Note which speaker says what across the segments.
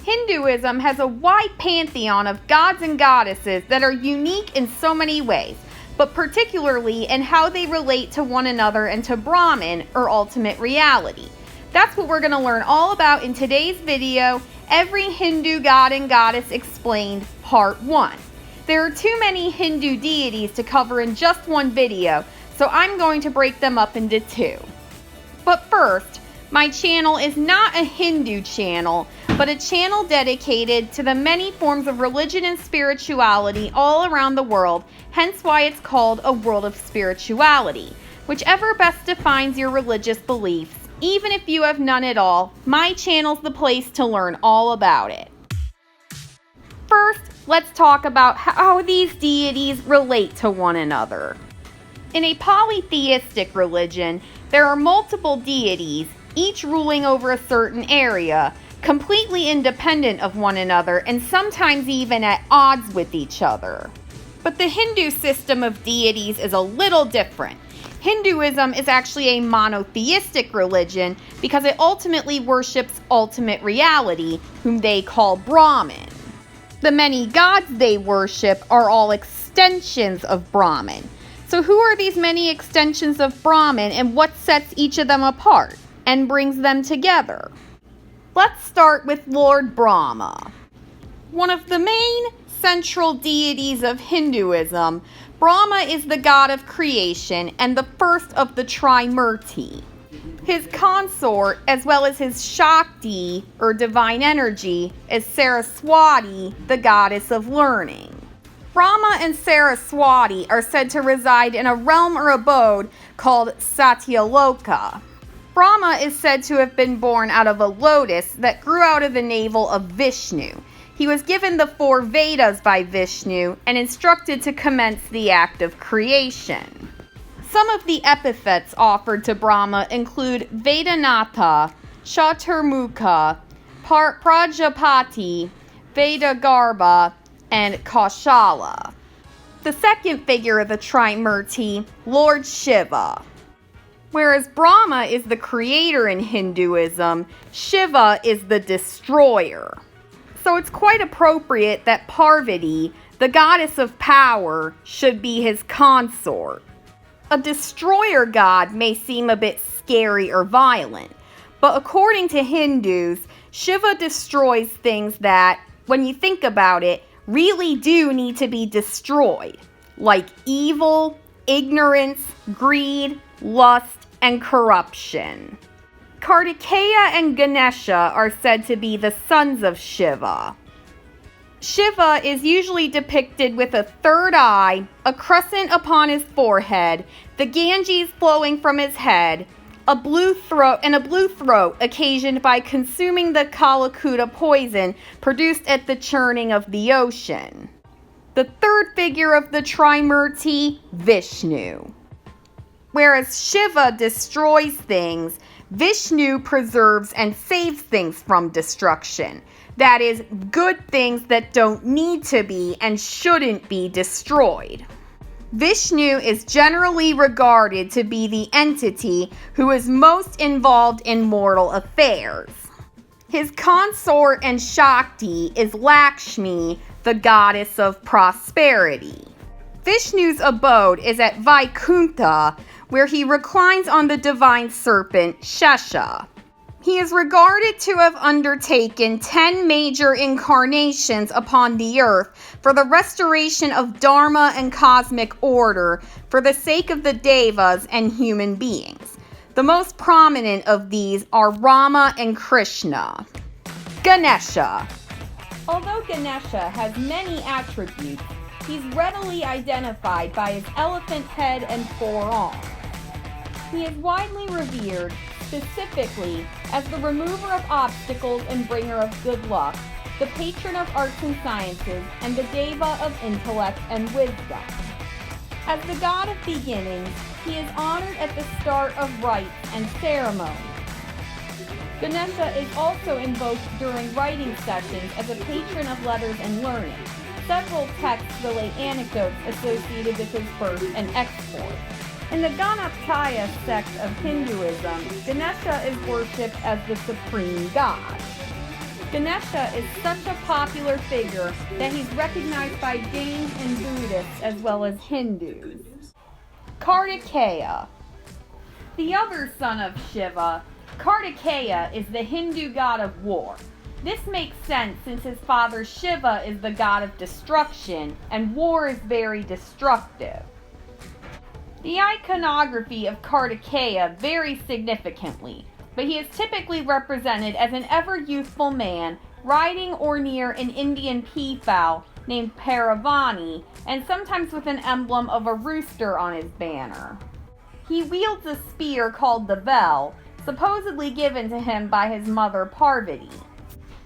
Speaker 1: Hinduism has a wide pantheon of gods and goddesses that are unique in so many ways, but particularly in how they relate to one another and to Brahman, or ultimate reality. That's what we're going to learn all about in today's video, Every Hindu God and Goddess Explained, Part 1. There are too many Hindu deities to cover in just one video, so I'm going to break them up into two. But first, my channel is not a Hindu channel, but a channel dedicated to the many forms of religion and spirituality all around the world, hence why it's called a world of spirituality. Whichever best defines your religious beliefs, even if you have none at all, my channel's the place to learn all about it. First, let's talk about how these deities relate to one another. In a polytheistic religion, there are multiple deities, each ruling over a certain area, completely independent of one another and sometimes even at odds with each other. But the Hindu system of deities is a little different. Hinduism is actually a monotheistic religion because it ultimately worships ultimate reality, whom they call Brahman. The many gods they worship are all extensions of Brahman. So who are these many extensions of Brahman and what sets each of them apart and brings them together? Let's start with Lord Brahma. One of the main central deities of Hinduism, Brahma is the god of creation and the first of the Trimurti. His consort, as well as his Shakti, or divine energy, is Saraswati, the goddess of learning. Brahma and Saraswati are said to reside in a realm or abode called Satyaloka. Brahma is said to have been born out of a lotus that grew out of the navel of Vishnu. He was given the 4 Vedas by Vishnu and instructed to commence the act of creation. Some of the epithets offered to Brahma include Vedanatha, Chaturmukha, Prajapati, Vedagarbha, and Kaushala. The second figure of the Trimurti, Lord Shiva. Whereas Brahma is the creator in Hinduism, Shiva is the destroyer. So it's quite appropriate that Parvati, the goddess of power, should be his consort. A destroyer god may seem a bit scary or violent, but according to Hindus, Shiva destroys things that, when you think about it, really do need to be destroyed, like evil, ignorance, greed, lust, and corruption. Kartikeya and Ganesha are said to be the sons of Shiva. Shiva is usually depicted with a third eye, a crescent upon his forehead, the Ganges flowing from his head, a blue throat occasioned by consuming the Kalakuta poison produced at the churning of the ocean. The third figure of the Trimurti, Vishnu. Whereas Shiva destroys things, Vishnu preserves and saves things from destruction. That is, good things that don't need to be and shouldn't be destroyed. Vishnu is generally regarded to be the entity who is most involved in mortal affairs. His consort and Shakti is Lakshmi, the goddess of prosperity. Vishnu's abode is at Vaikuntha, where he reclines on the divine serpent, Shesha. He is regarded to have undertaken 10 major incarnations upon the earth for the restoration of dharma and cosmic order for the sake of the devas and human beings. The most prominent of these are Rama and Krishna. Ganesha. Although Ganesha has many attributes, he's readily identified by his elephant head and 4 arms. He is widely revered, specifically as the remover of obstacles and bringer of good luck, the patron of arts and sciences, and the deva of intellect and wisdom. As the god of beginnings, he is honored at the start of rites and ceremonies. Ganesha is also invoked during writing sessions as a patron of letters and learning. Several texts relate anecdotes associated with his birth and export. In the Ganesha sect of Hinduism, Ganesha is worshipped as the supreme god. Ganesha is such a popular figure that he's recognized by Jains and Buddhists as well as Hindus. Kartikeya. The other son of Shiva, Kartikeya is the Hindu god of war. This makes sense since his father Shiva is the god of destruction, and war is very destructive. The iconography of Kartikeya varies significantly, but he is typically represented as an ever-youthful man riding or near an Indian peafowl named Parvati, and sometimes with an emblem of a rooster on his banner. He wields a spear called the bell, supposedly given to him by his mother Parvati.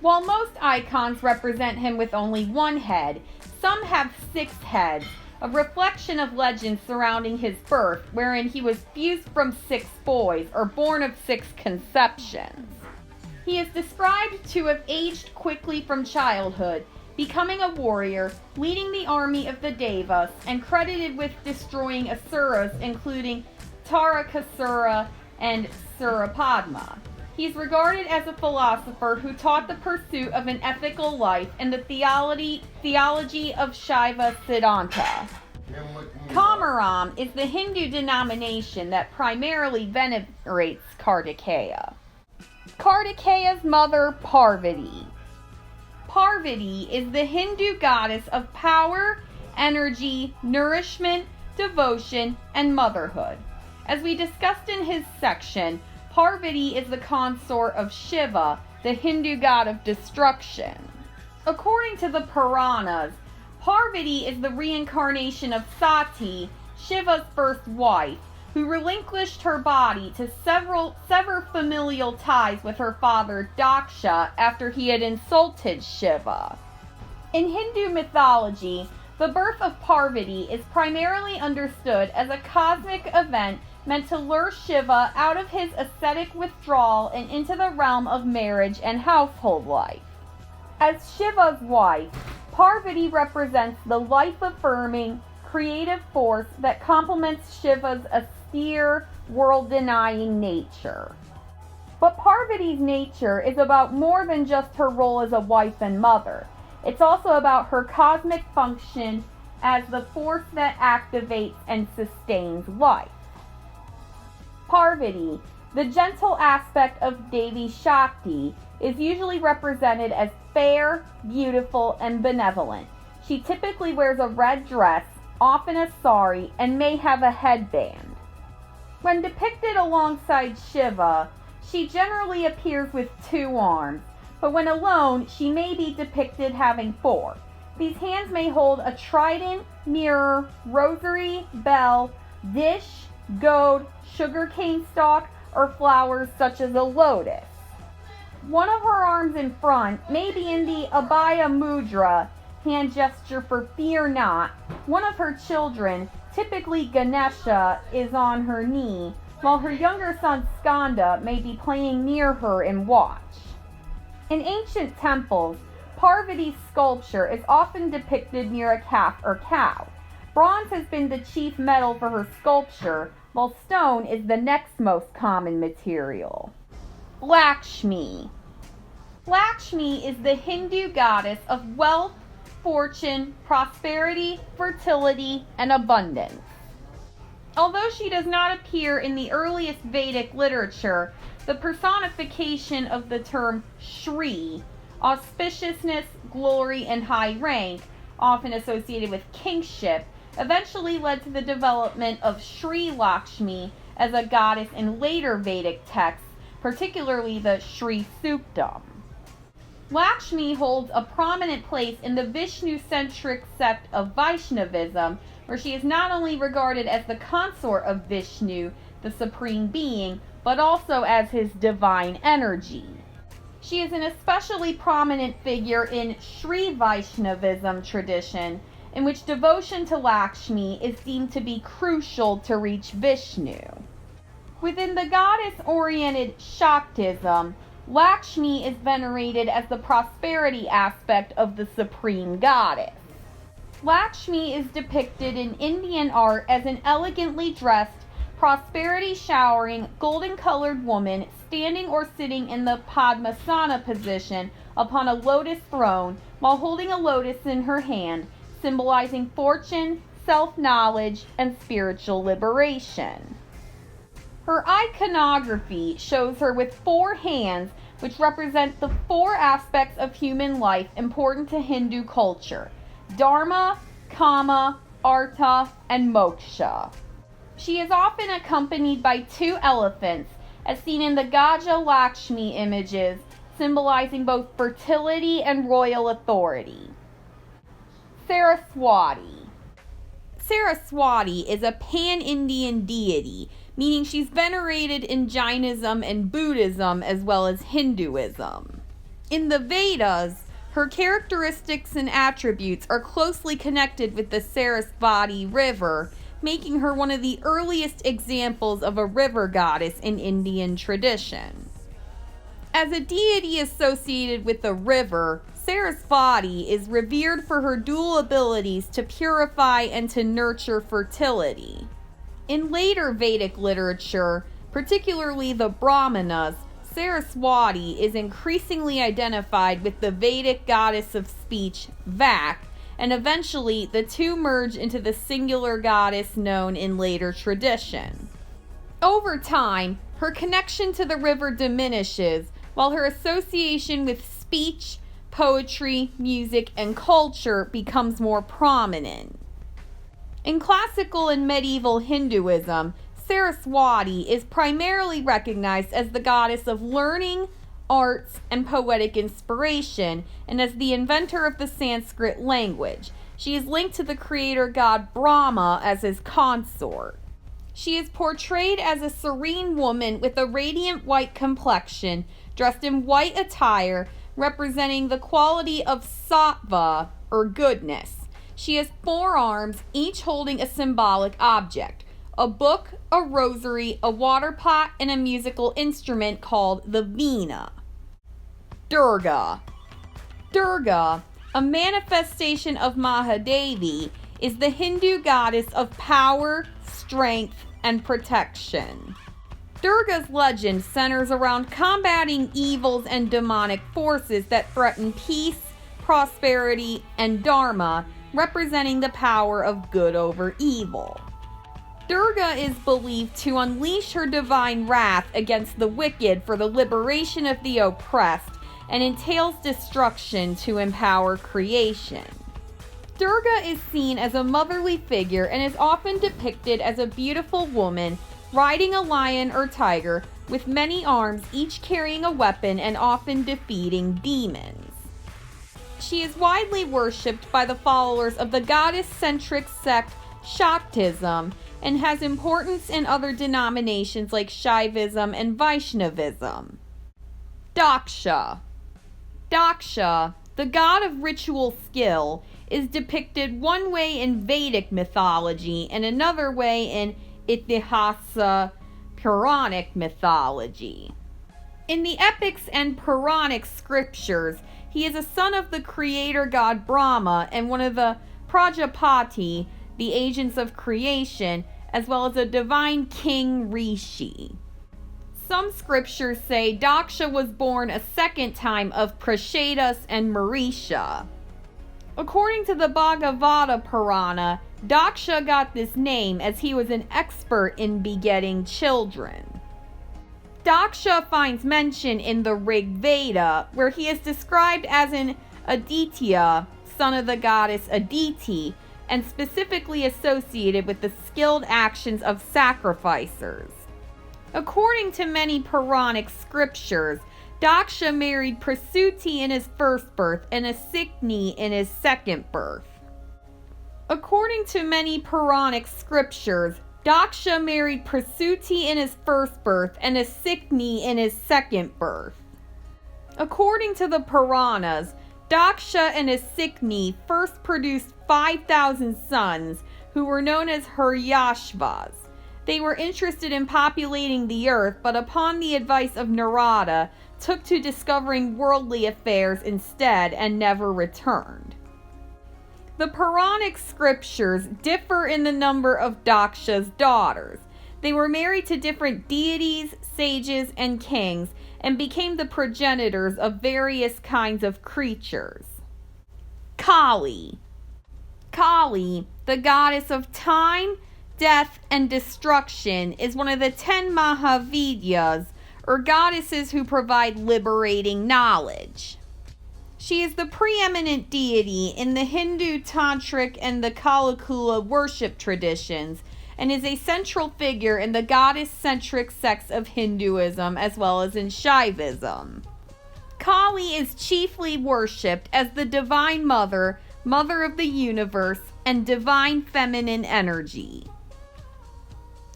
Speaker 1: While most icons represent him with only one head, some have 6 heads, a reflection of legends surrounding his birth, wherein he was fused from 6 boys, or born of 6 conceptions. He is described to have aged quickly from childhood, becoming a warrior, leading the army of the Devas, and credited with destroying asuras including Tarakasura and Surapadma. He is regarded as a philosopher who taught the pursuit of an ethical life and the theology of Shiva Siddhanta. Kamaram is the Hindu denomination that primarily venerates Kartikeya. Kartikeya's mother, Parvati. Parvati is the Hindu goddess of power, energy, nourishment, devotion, and motherhood. As we discussed in his section, Parvati is the consort of Shiva, the Hindu god of destruction. According to the Puranas, Parvati is the reincarnation of Sati, Shiva's first wife, who relinquished her body to sever familial ties with her father Daksha after he had insulted Shiva. In Hindu mythology, the birth of Parvati is primarily understood as a cosmic event meant to lure Shiva out of his ascetic withdrawal and into the realm of marriage and household life. As Shiva's wife, Parvati represents the life-affirming, creative force that complements Shiva's austere, world-denying nature. But Parvati's nature is about more than just her role as a wife and mother. It's also about her cosmic function as the force that activates and sustains life. Parvati, the gentle aspect of Devi Shakti, is usually represented as fair, beautiful, and benevolent. She typically wears a red dress, often a sari, and may have a headband. When depicted alongside Shiva, she generally appears with 2 arms, but when alone, she may be depicted having 4. These hands may hold a trident, mirror, rosary, bell, dish, gourd, sugarcane stalk, or flowers such as a lotus. One of her arms in front may be in the Abhaya Mudra, hand gesture for fear not. One of her children, typically Ganesha, is on her knee, while her younger son Skanda may be playing near her in watch. In ancient temples, Parvati's sculpture is often depicted near a calf or cow. Bronze has been the chief metal for her sculpture, while stone is the next most common material. Lakshmi. Lakshmi is the Hindu goddess of wealth, fortune, prosperity, fertility, and abundance. Although she does not appear in the earliest Vedic literature, the personification of the term Shri, auspiciousness, glory, and high rank, often associated with kingship, eventually led to the development of Sri Lakshmi as a goddess in later Vedic texts, particularly the Sri Suktam. Lakshmi holds a prominent place in the Vishnu-centric sect of Vaishnavism, where she is not only regarded as the consort of Vishnu, the supreme being, but also as his divine energy. She is an especially prominent figure in Sri Vaishnavism tradition, in which devotion to Lakshmi is deemed to be crucial to reach Vishnu. Within the goddess-oriented Shaktism, Lakshmi is venerated as the prosperity aspect of the supreme goddess. Lakshmi is depicted in Indian art as an elegantly dressed, prosperity-showering, golden-colored woman standing or sitting in the Padmasana position upon a lotus throne while holding a lotus in her hand, symbolizing fortune, self-knowledge, and spiritual liberation. Her iconography shows her with 4 hands, which represent the 4 aspects of human life important to Hindu culture: Dharma, Kama, Artha, and Moksha. She is often accompanied by 2 elephants, as seen in the Gaja Lakshmi images, symbolizing both fertility and royal authority. Saraswati. Saraswati is a pan-Indian deity, meaning she's venerated in Jainism and Buddhism as well as Hinduism. In the Vedas, her characteristics and attributes are closely connected with the Sarasvati River, making her one of the earliest examples of a river goddess in Indian tradition. As a deity associated with the river, Sarasvati is revered for her dual abilities to purify and to nurture fertility. In later Vedic literature, particularly the Brahmanas, Saraswati is increasingly identified with the Vedic goddess of speech, Vak, and eventually the 2 merge into the singular goddess known in later tradition. Over time, her connection to the river diminishes, while her association with speech, poetry, music, and culture becomes more prominent. In classical and medieval Hinduism, Saraswati is primarily recognized as the goddess of learning, arts, and poetic inspiration, and as the inventor of the Sanskrit language. She is linked to the creator god Brahma as his consort. She is portrayed as a serene woman with a radiant white complexion, dressed in white attire, representing the quality of sattva, or goodness. She has 4 arms, each holding a symbolic object: a book, a rosary, a water pot, and a musical instrument called the veena. Durga. Durga, a manifestation of Mahadevi, is the Hindu goddess of power, strength, and protection. Durga's legend centers around combating evils and demonic forces that threaten peace, prosperity, and dharma, representing the power of good over evil. Durga is believed to unleash her divine wrath against the wicked for the liberation of the oppressed, and entails destruction to empower creation. Durga is seen as a motherly figure and is often depicted as a beautiful woman riding a lion or tiger with many arms, each carrying a weapon and often defeating demons. She is widely worshipped by the followers of the goddess-centric sect Shaktism and has importance in other denominations like Shaivism and Vaishnavism. Daksha. Daksha, the god of ritual skill, is depicted one way in Vedic mythology and another way in Itihasa, Puranic mythology. In the epics and Puranic scriptures, he is a son of the creator god Brahma and one of the Prajapati, the agents of creation, as well as a divine king Rishi. Some scriptures say Daksha was born a second time of Prachetas and Marisha. According to the Bhagavata Purana, Daksha got this name as he was an expert in begetting children. Daksha finds mention in the Rig Veda, where he is described as an Aditya, son of the goddess Aditi, and specifically associated with the skilled actions of sacrificers. According to many Puranic scriptures, Daksha married Prasuti in his first birth and Asikni in his second birth. According to many Puranic scriptures, Daksha married Prasuti in his first birth and Asikni in his second birth. According to the Puranas, Daksha and Asikni first produced 5,000 sons who were known as Hiryashvas. They were interested in populating the earth, but upon the advice of Narada, took to discovering worldly affairs instead and never returned. The Puranic scriptures differ in the number of Daksha's daughters. They were married to different deities, sages, and kings, and became the progenitors of various kinds of creatures. Kali. Kali, the goddess of time, death, and destruction, is one of the 10 Mahavidyas, or goddesses who provide liberating knowledge. She is the preeminent deity in the Hindu Tantric and the Kalakula worship traditions, and is a central figure in the goddess-centric sects of Hinduism as well as in Shivism. Kali is chiefly worshipped as the Divine Mother, Mother of the Universe, and Divine Feminine Energy.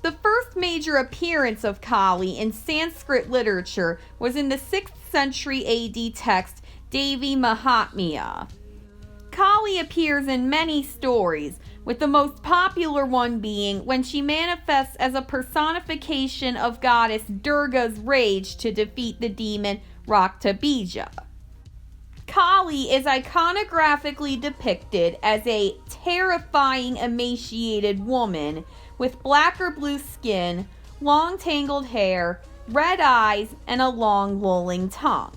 Speaker 1: The first major appearance of Kali in Sanskrit literature was in the 6th century AD text Devi Mahatmya. Kali appears in many stories, with the most popular one being when she manifests as a personification of goddess Durga's rage to defeat the demon Raktabija. Kali is iconographically depicted as a terrifying emaciated woman with black or blue skin, long tangled hair, red eyes, and a long lolling tongue.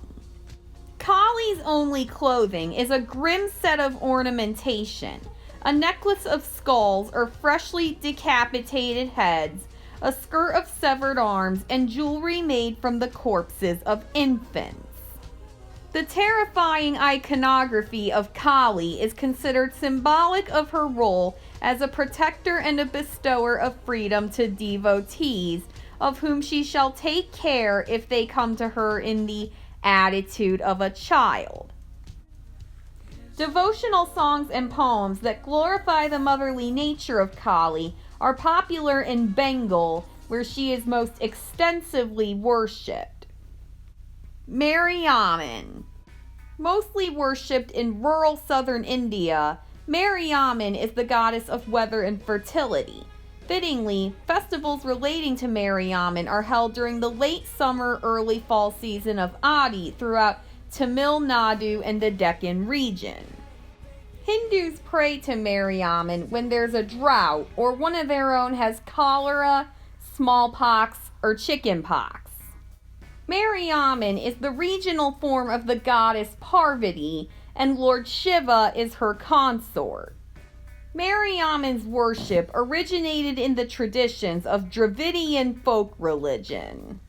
Speaker 1: Kali's only clothing is a grim set of ornamentation, a necklace of skulls or freshly decapitated heads, a skirt of severed arms, and jewelry made from the corpses of infants. The terrifying iconography of Kali is considered symbolic of her role as a protector and a bestower of freedom to devotees, of whom she shall take care if they come to her in the attitude of a child. Devotional songs and poems that glorify the motherly nature of Kali are popular in Bengal, where she is most extensively worshipped. Mariamman. Mostly worshipped in rural southern India, Mariamman is the goddess of weather and fertility. Fittingly, festivals relating to Mariamman are held during the late summer, early fall season of Adi throughout Tamil Nadu and the Deccan region. Hindus pray to Mariamman when there's a drought or one of their own has cholera, smallpox, or chickenpox. Mariamman is the regional form of the goddess Parvati, and Lord Shiva is her consort. Mariamman's worship originated in the traditions of Dravidian folk religion.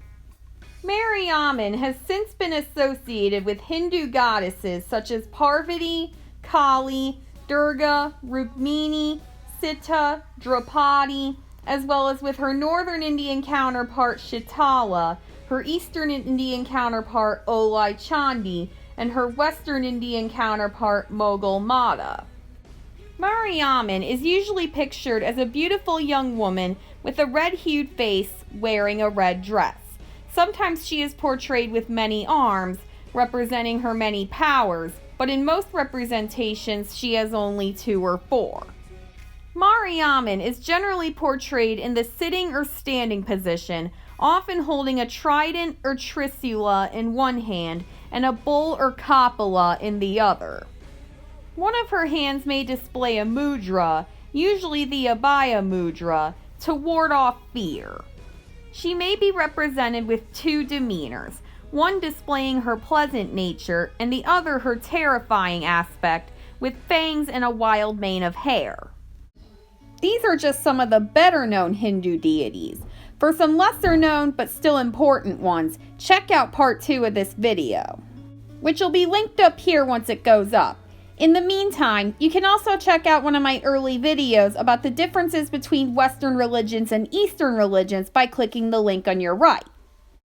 Speaker 1: Mariamman has since been associated with Hindu goddesses such as Parvati, Kali, Durga, Rukmini, Sita, Draupadi, as well as with her northern Indian counterpart Shitala, her eastern Indian counterpart Olai Chandi, and her western Indian counterpart Moghul Mata. Mariamman is usually pictured as a beautiful young woman with a red-hued face wearing a red dress. Sometimes she is portrayed with many arms, representing her many powers, but in most representations she has only 2 or 4. Mariamman is generally portrayed in the sitting or standing position, often holding a trident or trisula in one hand and a bowl or kapala in the other. One of her hands may display a mudra, usually the Abhaya mudra, to ward off fear. She may be represented with 2 demeanors, one displaying her pleasant nature and the other her terrifying aspect, with fangs and a wild mane of hair. These are just some of the better known Hindu deities. For some lesser known but still important ones, check out part 2 of this video, which will be linked up here once it goes up. In the meantime, you can also check out one of my early videos about the differences between Western religions and Eastern religions by clicking the link on your right.